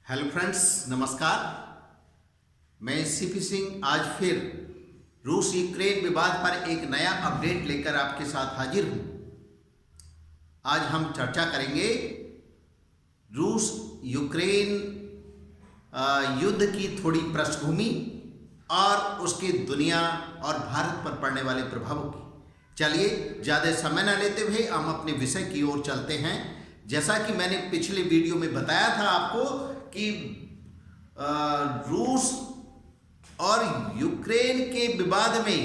Hello friends, नमस्कार। मैं CP Singh आज फिर रूस यूक्रेन विवाद पर एक नया अपडेट लेकर आपके साथ हाजिर हूं। आज हम चर्चा करेंगे रूस यूक्रेन युद्ध की थोड़ी पृष्ठभूमि और उसके दुनिया और भारत पर पड़ने वाले प्रभावों की। चलिए ज़्यादा समय न लेते हुए हम अपने विषय की ओर चलते हैं। जैसा कि मैंने पिछले वीडियो में बताया था आपको कि रूस और यूक्रेन के विवाद में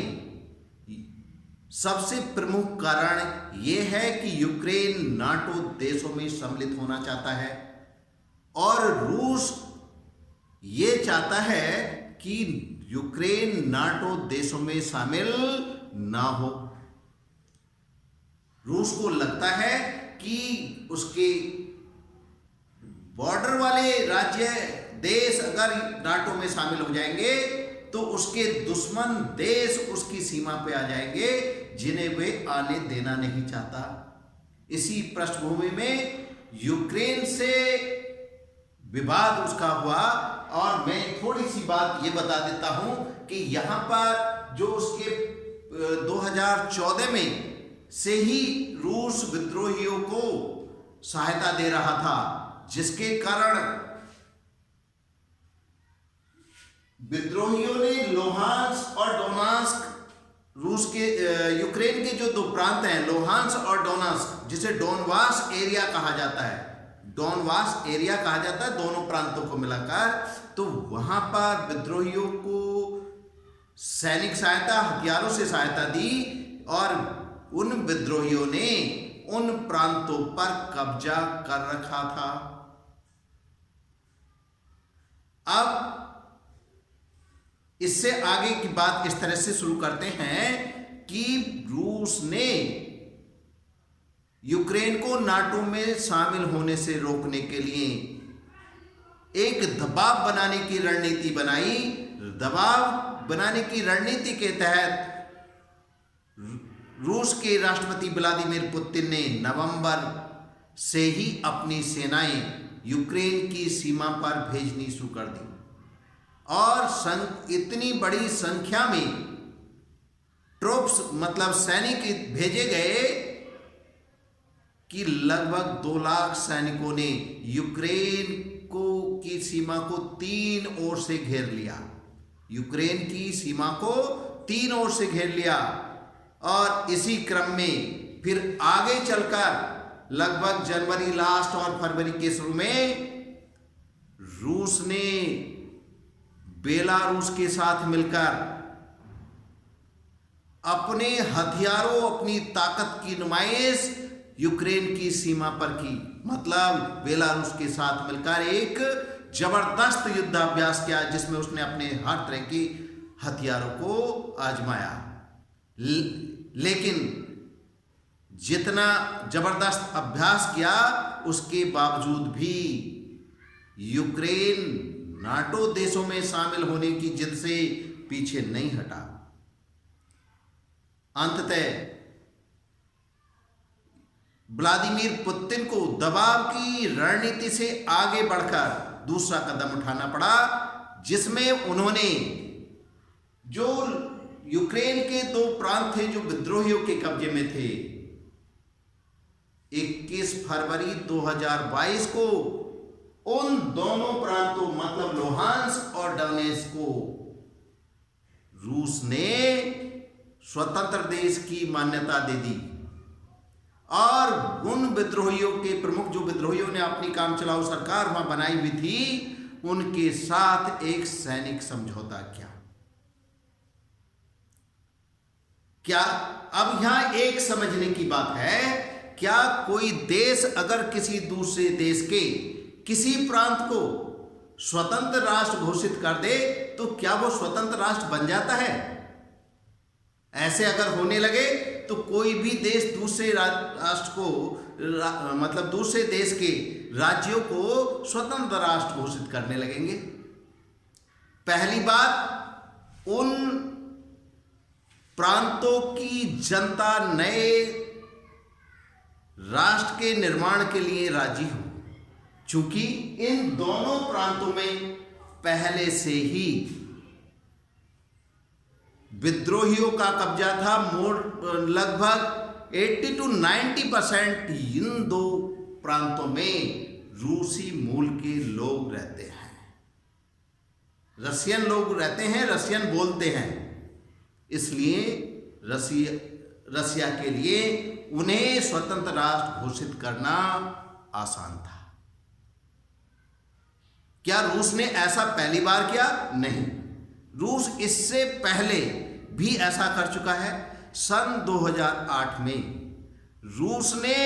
सबसे प्रमुख कारण ये है कि यूक्रेन नाटो देशों में सम्मिलित होना चाहता है और रूस ये चाहता है कि यूक्रेन नाटो देशों में शामिल ना हो। रूस को लगता है कि उसके बॉर्डर वाले राज्य देश अगर नाटो में शामिल हो जाएंगे तो उसके दुश्मन देश उसकी सीमा पे आ जाएंगे जिन्हें वे आने देना नहीं चाहता। इसी पृष्ठभूमि में यूक्रेन से विवाद उसका हुआ और मैं थोड़ी सी बात ये बता देता हूं कि यहां पर जो उसके 2014 में से ही रूस विद्रोहियों को सहायता दे रहा था, जिसके कारण विद्रोहियों ने लोहांस्क और डोनेत्स्क रूस के यूक्रेन के जो दो प्रांत हैं लोहांस्क और डोनेत्स्क, जिसे डोनबास एरिया कहा जाता है, डोनबास एरिया कहा जाता है दोनों प्रांतों को मिलाकर, तो वहां पर विद्रोहियों को सैनिक सहायता हथियारों से सहायता दी और उन विद्रोहियों ने उन प्रांतों पर कब्जा कर रखा था। अब इससे आगे की बात इस तरह से शुरू करते हैं कि रूस ने यूक्रेन को नाटो में शामिल होने से रोकने के लिए एक दबाव बनाने की रणनीति बनाई। दबाव बनाने की रणनीति के तहत रूस के राष्ट्रपति व्लादिमीर पुतिन ने नवंबर से ही अपनी सेनाएं यूक्रेन की सीमा पर भेजनी शुरू कर दी और इतनी बड़ी संख्या में ट्रूप्स मतलब सैनिक भेजे गए कि लगभग 2 लाख सैनिकों ने यूक्रेन की सीमा को 3 ओर से घेर लिया। यूक्रेन की सीमा को 3 ओर से घेर लिया और इसी क्रम में फिर आगे चलकर लगभग जनवरी लास्ट और फरवरी के शुरू में रूस ने बेलारूस के साथ मिलकर अपने हथियारों अपनी ताकत की नुमाइश यूक्रेन की सीमा पर की। मतलब बेलारूस के साथ मिलकर एक जबरदस्त युद्धाभ्यास किया जिसमें उसने अपने हर तरह के हथियारों को आजमाया। लेकिन जितना जबरदस्त अभ्यास किया उसके बावजूद भी यूक्रेन नाटो देशों में शामिल होने की जिद से पीछे नहीं हटा। अंततः व्लादिमीर पुतिन को दबाव की रणनीति से आगे बढ़कर दूसरा कदम उठाना पड़ा, जिसमें उन्होंने जो यूक्रेन के 2 प्रांत थे जो विद्रोहियों के कब्जे में थे, 21 फरवरी 2022 को उन दोनों प्रांतों मतलब लोहांस्क और डोनेत्स्क को रूस ने स्वतंत्र देश की मान्यता दे दी और उन विद्रोहियों के प्रमुख जो विद्रोहियों ने अपनी काम चलाऊ सरकार वहां बनाई हुई थी उनके साथ एक सैनिक समझौता किया। क्या अब यहां एक समझने की बात है, क्या कोई देश अगर किसी दूसरे देश के किसी प्रांत को स्वतंत्र राष्ट्र घोषित कर दे तो क्या वो स्वतंत्र राष्ट्र बन जाता है? ऐसे अगर होने लगे तो कोई भी देश दूसरे राष्ट्र को मतलब दूसरे देश के राज्यों को स्वतंत्र राष्ट्र घोषित करने लगेंगे। पहली बात, उन प्रांतों की जनता नए राष्ट्र के निर्माण के लिए राजी हो, चूंकि इन दोनों प्रांतों में पहले से ही विद्रोहियों का कब्जा था। लगभग 80 to 90% इन दो प्रांतों में रूसी मूल के लोग रहते हैं, रशियन लोग रहते हैं, रशियन बोलते हैं। इसलिए रसिया के लिए उन्हें स्वतंत्र राष्ट्र घोषित करना आसान था। क्या रूस ने ऐसा पहली बार किया? नहीं, रूस इससे पहले भी ऐसा कर चुका है। सन 2008 में रूस ने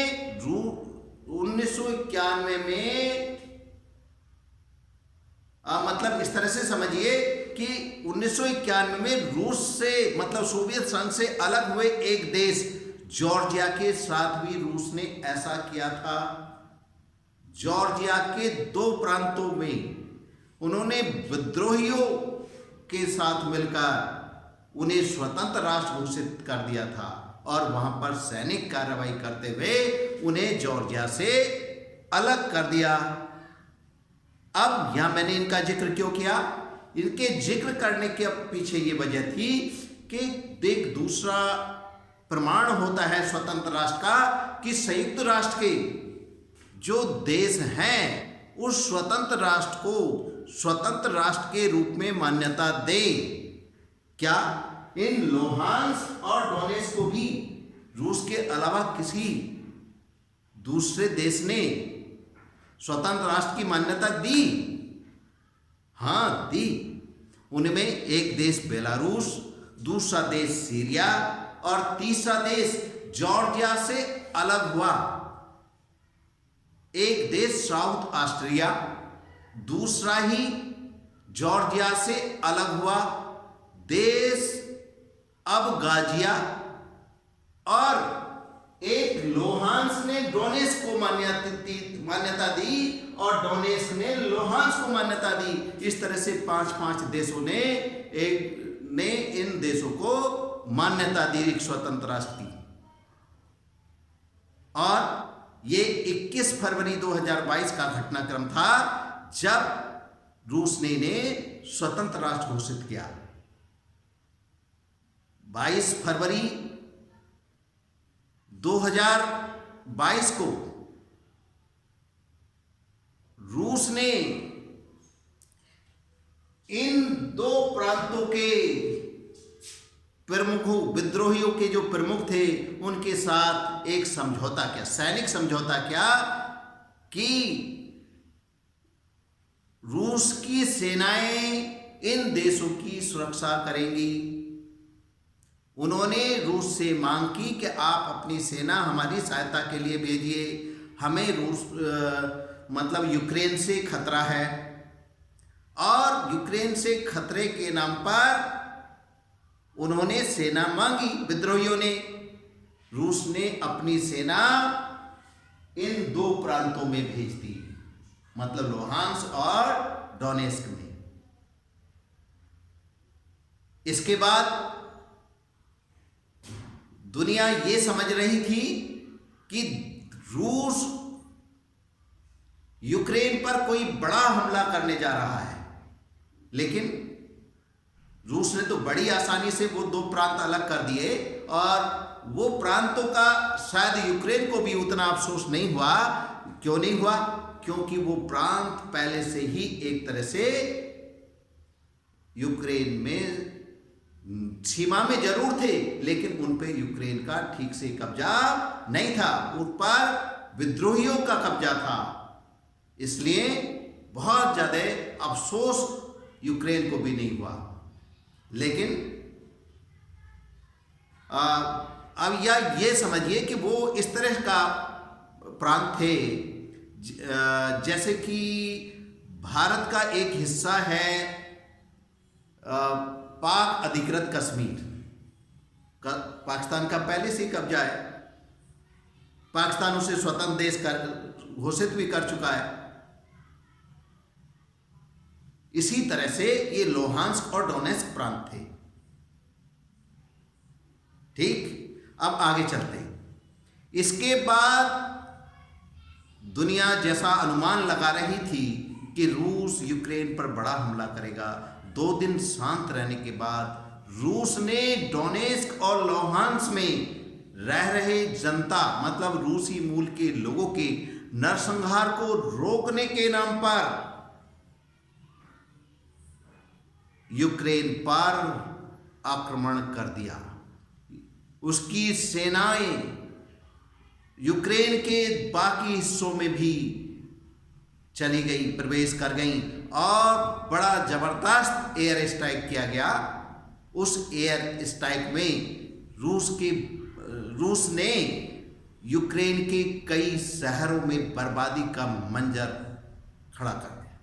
1991 में मतलब इस तरह से समझिए कि 1991 में रूस से मतलब सोवियत संघ से अलग हुए एक देश जॉर्जिया के साथ भी रूस ने ऐसा किया था। जॉर्जिया के 2 प्रांतों में उन्होंने विद्रोहियों के साथ मिलकर उन्हें स्वतंत्र राष्ट्र घोषित कर दिया था और वहां पर सैनिक कार्रवाई करते हुए उन्हें जॉर्जिया से अलग कर दिया। अब यहां मैंने इनका जिक्र क्यों किया? इनके जिक्र करने के पीछे ये वजह थी कि देख, दूसरा प्रमाण होता है स्वतंत्र राष्ट्र का कि संयुक्त राष्ट्र के जो देश हैं उस स्वतंत्र राष्ट्र को स्वतंत्र राष्ट्र के रूप में मान्यता दें। क्या इन लुहांस्क और डोनेट्स्क को भी रूस के अलावा किसी दूसरे देश ने स्वतंत्र राष्ट्र की मान्यता दी? हाँ, दी। उनमें एक देश बेलारूस, दूसरा देश सीरिया और तीसरा देश जॉर्जिया से अलग हुआ। एक देश साउथ ऑस्ट्रिया दूसरा ही जॉर्जिया से अलग हुआ देश अब गाजिया, और एक लुहांस्क ने डोनेट्स्क को मान्यता दी और डोनेट्स्क ने लुहांस्क को मान्यता दी। इस तरह से 5-5 देशों ने इन देशों को मान्यता दी एक स्वतंत्र राष्ट्र की। और ये 21 फरवरी 2022 का घटनाक्रम था जब रूस ने इन्हें स्वतंत्र राष्ट्र घोषित किया। 22 फरवरी 2022 को रूस ने इन 2 प्रांतों के प्रमुखों, विद्रोहियों के जो प्रमुख थे, उनके साथ एक समझौता किया, सैनिक समझौता किया कि रूस की सेनाएं इन देशों की सुरक्षा करेंगी। उन्होंने रूस से मांग की कि आप अपनी सेना हमारी सहायता के लिए भेजिए, हमें मतलब यूक्रेन से खतरा है। और यूक्रेन से खतरे के नाम पर उन्होंने सेना मांगी, विद्रोहियों ने। रूस ने अपनी सेना इन 2 प्रांतों में भेज दी, मतलब लुहांस्क और डोनेट्स्क में। इसके बाद दुनिया ये समझ रही थी कि रूस यूक्रेन पर कोई बड़ा हमला करने जा रहा है, लेकिन रूस ने तो बड़ी आसानी से वो 2 प्रांत अलग कर दिए और वो प्रांतों का शायद यूक्रेन को भी उतना अफसोस नहीं हुआ। क्यों नहीं हुआ? क्योंकि वो प्रांत पहले से ही एक तरह से यूक्रेन में सीमा में जरूर थे, लेकिन उन पे यूक्रेन का ठीक से कब्जा नहीं था, उन पर विद्रोहियों का कब्जा था। इसलिए बहुत ज्यादा अफसोस यूक्रेन को भी नहीं हुआ। लेकिन अब ये समझिए कि वो इस तरह का प्रांत थे जैसे कि भारत का एक हिस्सा है पाक अधिकृत कश्मीर का, पाकिस्तान का पहले से कब्जा है। पाकिस्तान उसे स्वतंत्र देश घोषित भी कर चुका है। इसी तरह से ये लुहांस्क और डोनेट्स्क प्रांत थे। ठीक, अब आगे चलते हैं। इसके बाद दुनिया जैसा अनुमान लगा रही थी कि रूस यूक्रेन पर बड़ा हमला करेगा, 2 दिन शांत रहने के बाद रूस ने डोनेस्क और लुहांस्क में रह रहे जनता मतलब रूसी मूल के लोगों के नरसंहार को रोकने के नाम पर यूक्रेन पर आक्रमण कर दिया। उसकी सेनाएं यूक्रेन के बाकी हिस्सों में भी चली गई, प्रवेश कर गई और बड़ा जबरदस्त एयर स्ट्राइक किया गया। उस एयर स्ट्राइक में रूस ने यूक्रेन के कई शहरों में बर्बादी का मंजर खड़ा कर दिया।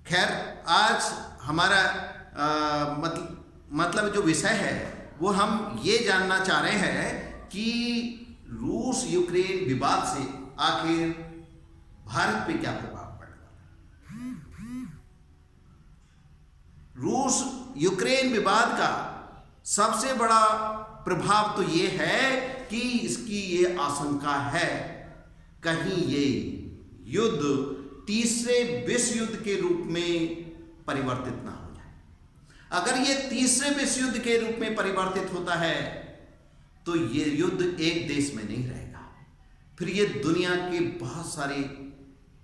खैर, आज हमारा मतलब जो विषय है वो हम ये जानना चाह रहे हैं कि रूस यूक्रेन विवाद से आखिर भारत पे क्या प्रभाव पड़ेगा। रूस यूक्रेन विवाद का सबसे बड़ा प्रभाव तो ये है कि इसकी ये आशंका है कहीं ये युद्ध तीसरे विश्व युद्ध के रूप में परिवर्तित ना हो जाए। अगर ये तीसरे विश्व युद्ध के रूप में परिवर्तित होता है तो ये युद्ध एक देश में नहीं रहेगा, फिर ये दुनिया के बहुत सारे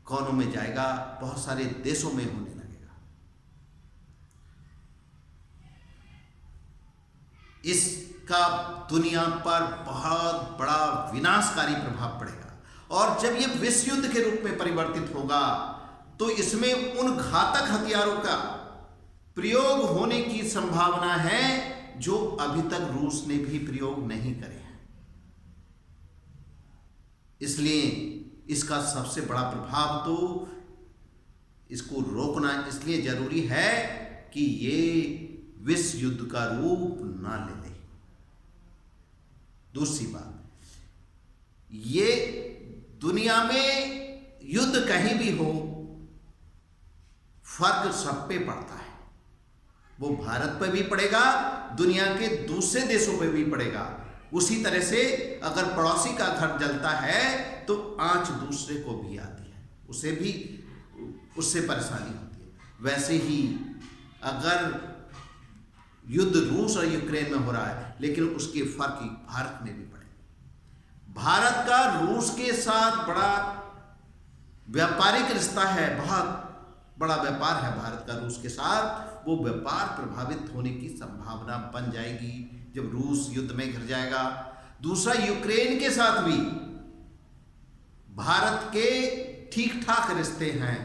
कोनों में जाएगा, बहुत सारे देशों में होने लगेगा। इसका दुनिया पर बहुत बड़ा विनाशकारी प्रभाव पड़ेगा और जब ये विश्व युद्ध के रूप में परिवर्तित होगा तो इसमें उन घातक हथियारों का प्रयोग होने की संभावना है जो अभी तक रूस ने भी प्रयोग नहीं करे हैं। इसलिए इसका सबसे बड़ा प्रभाव तो इसको रोकना इसलिए जरूरी है कि ये विश्व युद्ध का रूप ना ले ले। दूसरी बात, ये दुनिया में युद्ध कहीं भी हो फर्क सब पे पड़ता है। वो भारत पर भी पड़ेगा, दुनिया के दूसरे देशों पर भी पड़ेगा। उसी तरह से अगर पड़ोसी का घर जलता है तो आंच दूसरे को भी आती है, उससे परेशानी होती है। वैसे ही अगर युद्ध रूस और यूक्रेन में हो रहा है लेकिन उसके फर्क भारत में भी पड़े। भारत का रूस के साथ बड़ा व्यापारिक रिश्ता है, बहुत बड़ा व्यापार है भारत का रूस के साथ। वो व्यापार प्रभावित होने की संभावना बन जाएगी जब रूस युद्ध में घिर जाएगा। दूसरा, यूक्रेन के साथ भी भारत के ठीक ठाक रिश्ते हैं।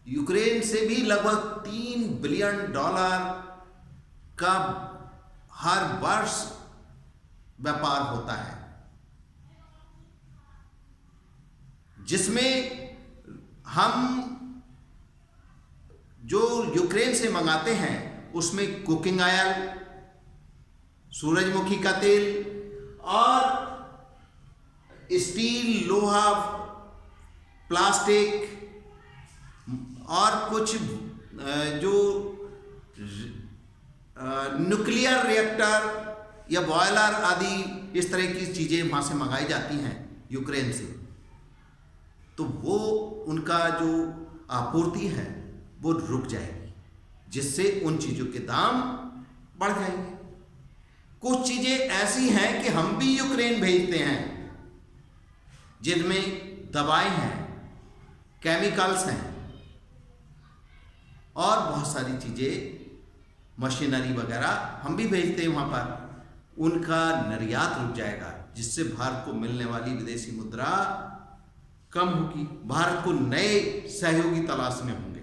यूक्रेन से भी लगभग $3 बिलियन का हर वर्ष व्यापार होता है, जिसमें हम जो यूक्रेन से मंगाते हैं उसमें कुकिंग ऑयल, सूरजमुखी का तेल और स्टील, लोहा, प्लास्टिक और कुछ जो न्यूक्लियर रिएक्टर या बॉयलर आदि इस तरह की चीज़ें वहाँ से मंगाई जाती हैं यूक्रेन से। तो वो उनका जो आपूर्ति है वो रुक जाएगी, जिससे उन चीज़ों के दाम बढ़ जाएंगे। कुछ चीज़ें ऐसी हैं कि हम भी यूक्रेन भेजते हैं जिनमें दवाएं हैं, केमिकल्स हैं और बहुत सारी चीज़ें, मशीनरी वगैरह हम भी भेजते हैं वहाँ पर। उनका निर्यात रुक जाएगा, जिससे भारत को मिलने वाली विदेशी मुद्रा कम होगी। भारत को नए सहयोगी तलाशने होंगे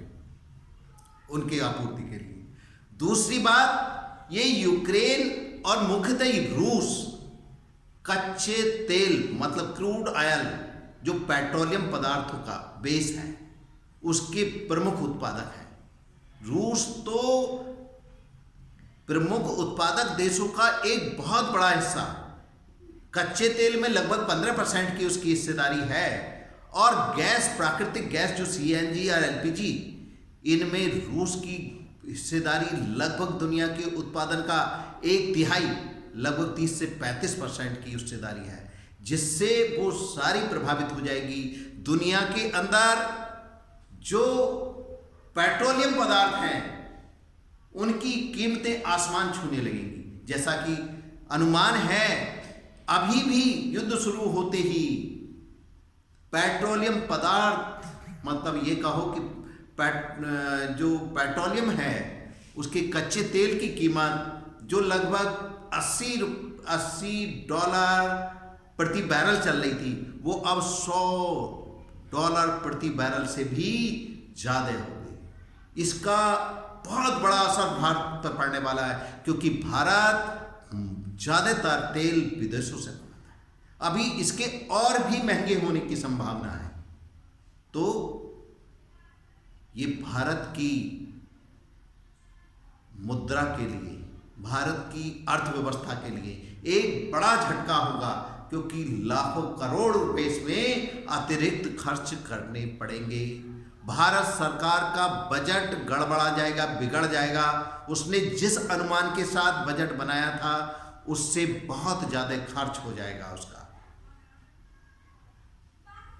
उनकी आपूर्ति के लिए। दूसरी बात, ये यूक्रेन और मुख्यतः रूस कच्चे तेल मतलब क्रूड ऑयल जो पेट्रोलियम पदार्थों का बेस है उसके प्रमुख उत्पादक है। रूस तो प्रमुख उत्पादक देशों का एक बहुत बड़ा हिस्सा, कच्चे तेल में लगभग 15% की उसकी हिस्सेदारी है और गैस, प्राकृतिक गैस जो CNG और LPG, इनमें रूस की हिस्सेदारी लगभग दुनिया के उत्पादन का 1/3 लगभग 30 से 35% की हिस्सेदारी है। जिससे वो सारी प्रभावित हो जाएगी। दुनिया के अंदर जो पेट्रोलियम पदार्थ हैं उनकी कीमतें आसमान छूने लगेंगी। जैसा कि अनुमान है, अभी भी युद्ध शुरू होते ही पेट्रोलियम पदार्थ, मतलब ये कहो कि जो पेट्रोलियम है उसके कच्चे तेल की कीमत जो लगभग $80 प्रति बैरल चल रही थी, वो अब $100 प्रति बैरल से भी ज़्यादा हो गई। इसका बहुत बड़ा असर भारत पर पड़ने वाला है, क्योंकि भारत ज़्यादातर तेल विदेशों से मंगाता है। अभी इसके और भी महंगे होने की संभावना है। तो ये भारत की मुद्रा के लिए, भारत की अर्थव्यवस्था के लिए एक बड़ा झटका होगा, क्योंकि लाखों करोड़ रुपए इसमें अतिरिक्त खर्च करने पड़ेंगे। भारत सरकार का बजट गड़बड़ा जाएगा, बिगड़ जाएगा। उसने जिस अनुमान के साथ बजट बनाया था उससे बहुत ज़्यादा खर्च हो जाएगा उसका।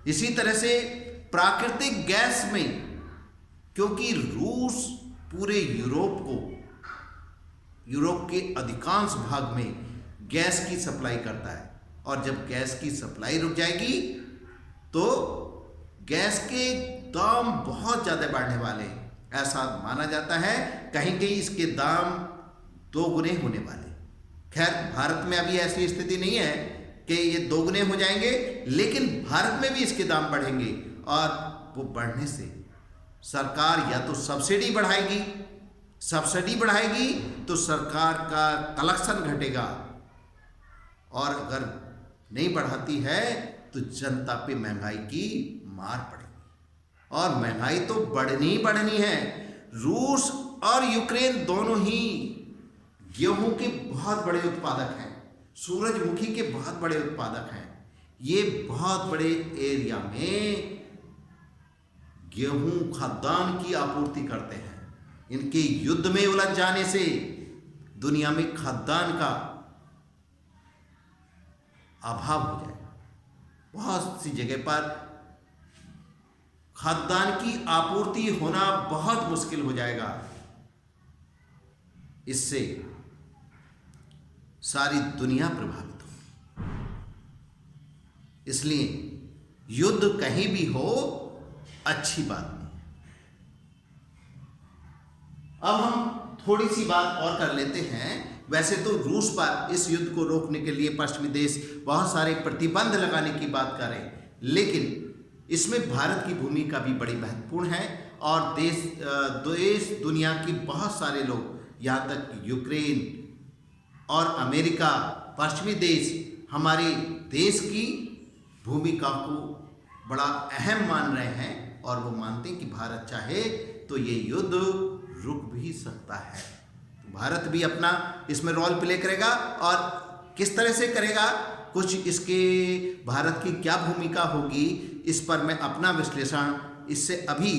इसी तरह से प्राकृतिक गैस में, क्योंकि रूस पूरे यूरोप के अधिकांश भाग में गैस की सप्लाई करता है, और जब गैस की सप्लाई रुक जाएगी तो गैस के दाम बहुत ज़्यादा बढ़ने वाले हैं। ऐसा माना जाता है कहीं कहीं इसके दाम 2 गुने होने वाले। खैर, भारत में अभी ऐसी स्थिति नहीं है कि ये 2 गुने हो जाएंगे, लेकिन भारत में भी इसके दाम बढ़ेंगे, और वो बढ़ने से सरकार या तो सब्सिडी बढ़ाएगी तो सरकार का कलेक्शन घटेगा, और अगर नहीं बढ़ाती है तो जनता पे महंगाई की मार पड़ेगी। और महंगाई तो बढ़नी है। रूस और यूक्रेन दोनों ही गेहूं के बहुत बड़े उत्पादक हैं, सूरजमुखी के बहुत बड़े उत्पादक हैं। ये बहुत बड़े एरिया में गेहूं खाद्यान्न की आपूर्ति करते हैं। इनके युद्ध में उलझ जाने से दुनिया में खाद्यान्न का अभाव हो जाएगा। बहुत सी जगह पर खाद्यान्न की आपूर्ति होना बहुत मुश्किल हो जाएगा। इससे सारी दुनिया प्रभावित होगी। इसलिए युद्ध कहीं भी हो अच्छी बात नहीं। अब हम थोड़ी सी बात और कर लेते हैं। वैसे तो रूस पर इस युद्ध को रोकने के लिए पश्चिमी देश बहुत सारे प्रतिबंध लगाने की बात कर रहे हैं, लेकिन इसमें भारत की भूमिका भी बड़ी महत्वपूर्ण है। और देश दुनिया की बहुत सारे लोग, यहाँ तक यूक्रेन और अमेरिका, पश्चिमी देश हमारे देश की भूमिका को बड़ा अहम मान रहे हैं, और वो मानते हैं कि भारत चाहे तो ये युद्ध रुक भी सकता है। तो भारत भी अपना इसमें रोल प्ले करेगा, और किस तरह से करेगा, कुछ इसके भारत की क्या भूमिका होगी, इस पर मैं अपना विश्लेषण इससे अभी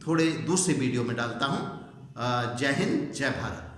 थोड़े दूसरे वीडियो में डालता हूँ। जय हिंद, जय भारत।